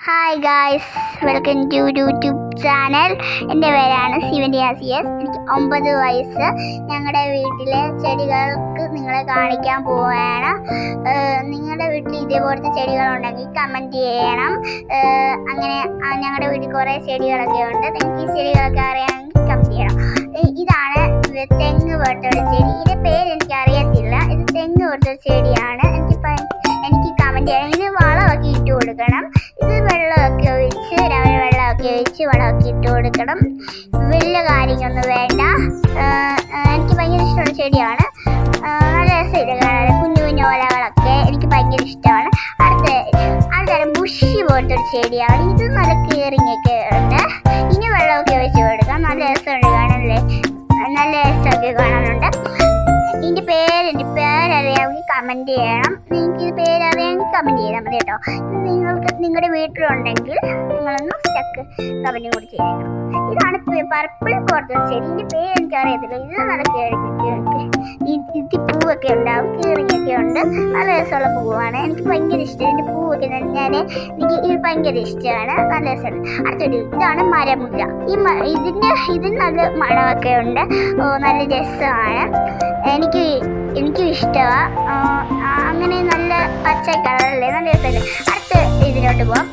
Hi guys, welcome to YouTube channel. എൻ്റെ പേരാണ് സിവൻയാസിയസ്. എനിക്ക് 9 വയസ്സ്. ഞങ്ങളുടെ വീട്ടിലെ ചെടികൾക്ക് നിങ്ങളെ കാണിക്കാൻ പോവുകയാണ്. നിങ്ങളുടെ വീട്ടിൽ ഇതേപോലത്തെ ചെടികളുണ്ടെങ്കിൽ കമൻറ്റ് ചെയ്യണം. അങ്ങനെ ഞങ്ങളുടെ വീട്ടിൽ കുറേ ചെടികളൊക്കെ ഉണ്ട്. നിങ്ങൾക്ക് ഈ ചെടികളൊക്കെ അറിയാമെങ്കിൽ കമൻറ്റ് ചെയ്യണം. ഇതാണ് തെങ്ങ് പോലത്തെ ചെടി. ഇതിൻ്റെ പേര് എനിക്ക് അറിയത്തില്ല. ഇത് തെങ്ങ് പോലത്തെ ചെടിയാണ്. എനിക്ക് കമൻറ്റ് ചെയ്യണം. ഇത് വളമൊക്കെ ഇട്ട് കൊടുക്കണം. ഇത് വെള്ളമൊക്കെ ഒഴിച്ച് രാവിലെ വെള്ളമൊക്കെ ഒഴിച്ച് വളമൊക്കെ ഇട്ട് കൊടുക്കണം. വലിയ കാര്യമൊന്നും വേണ്ട. എനിക്ക് ഭയങ്കര ഇഷ്ടമുള്ള ചെടിയാണ്. നല്ല രസമില്ല കാണാൻ. കുഞ്ഞു കുഞ്ഞു ഓലകളൊക്കെ എനിക്ക് ഭയങ്കര ഇഷ്ടമാണ്. അടുത്ത ബുഷി പോലത്തെ ഒരു ചെടിയാണ്. ഇത് നല്ല കീറിങ്ങൊക്കെ ഉണ്ട്. ഇനി വെള്ളമൊക്കെ ഒഴിച്ച് കൊടുക്കാം. നല്ല രസമുണ്ട് കാണാനല്ലേ. നല്ല രസമൊക്കെ കാണാനുണ്ട്. ഇതിൻ്റെ പേരറിയാമെങ്കിൽ കമൻറ്റ് ചെയ്യണം. നിങ്ങൾക്ക് ഇത് പേരറിയാമെങ്കിൽ കമൻറ്റ് ചെയ്താൽ മതി കേട്ടോ. നിങ്ങളുടെ വീട്ടിലുണ്ടെങ്കിൽ നിങ്ങളൊന്ന് കമൻറ്റും കൂടി ചെയ്തേക്കണം. ഇതാണ് പർപ്പിൾ പോലത്തെ ചെടി. ഇതിൻ്റെ പേര് എനിക്കറിയത്തില്ല. ഇത് നല്ല പൂവൊക്കെ ഉണ്ടാവും, കീറിയൊക്കെ ഉണ്ട്. നല്ല രസമുള്ള പൂവാണ്. എനിക്ക് ഭയങ്കര ഇഷ്ടം. ഇതിൻ്റെ പൂവൊക്കെ എനിക്ക് ഇത് ഭയങ്കര ഇഷ്ടമാണ്. നല്ല രസമാണ്. അടുത്തൊരു ഇതാണ് മരമുല്ല. ഇതിന് നല്ല മണമൊക്കെ ഉണ്ട്. നല്ല രസമാണ്. എനിക്കും ഇഷ്ടമാണ്. അങ്ങനെ നല്ല പച്ച കളറല്ലേ, നല്ല രസമല്ലേ. അടുത്ത ഇതിലോട്ട് പോവാം.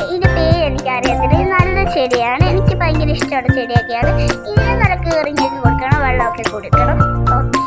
ഇതിൻ്റെ പേര് എനിക്കറിയത്തില്ല. ഇത് നല്ല ചെടിയാണ്. എനിക്ക് ഭയങ്കര ഇഷ്ടമുള്ള ചെടിയൊക്കെയാണ്. ഇതിന് നല്ല കീറിങ്ങൊക്കെ കൊടുക്കണം, വെള്ളമൊക്കെ കൊടുക്കണം. ഓക്കെ.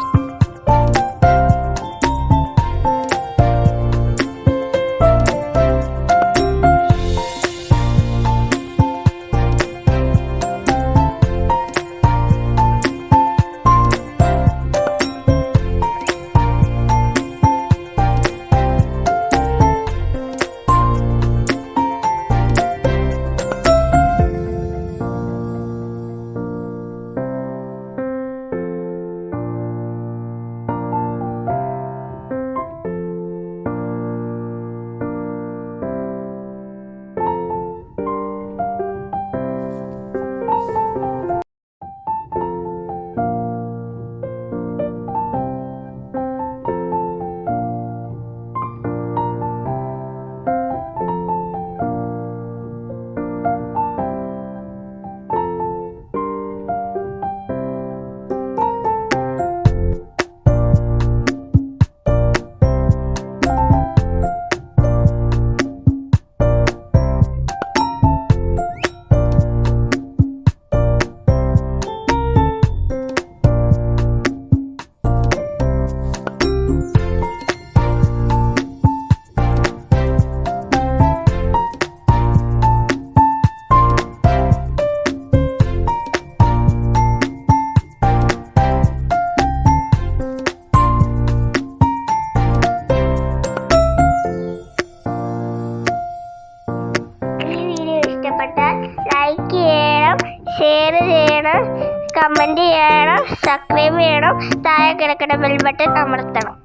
ഇഷ്ടപ്പെട്ടാൽ ലൈക്ക് ചെയ്യണം, ഷെയർ ചെയ്യണം, കമൻറ്റ് ചെയ്യണം, സബ്സ്ക്രൈബ് ചെയ്യണം. താഴെ കിടക്കുന്ന ബെൽ ബട്ടൺ അമർത്തണം.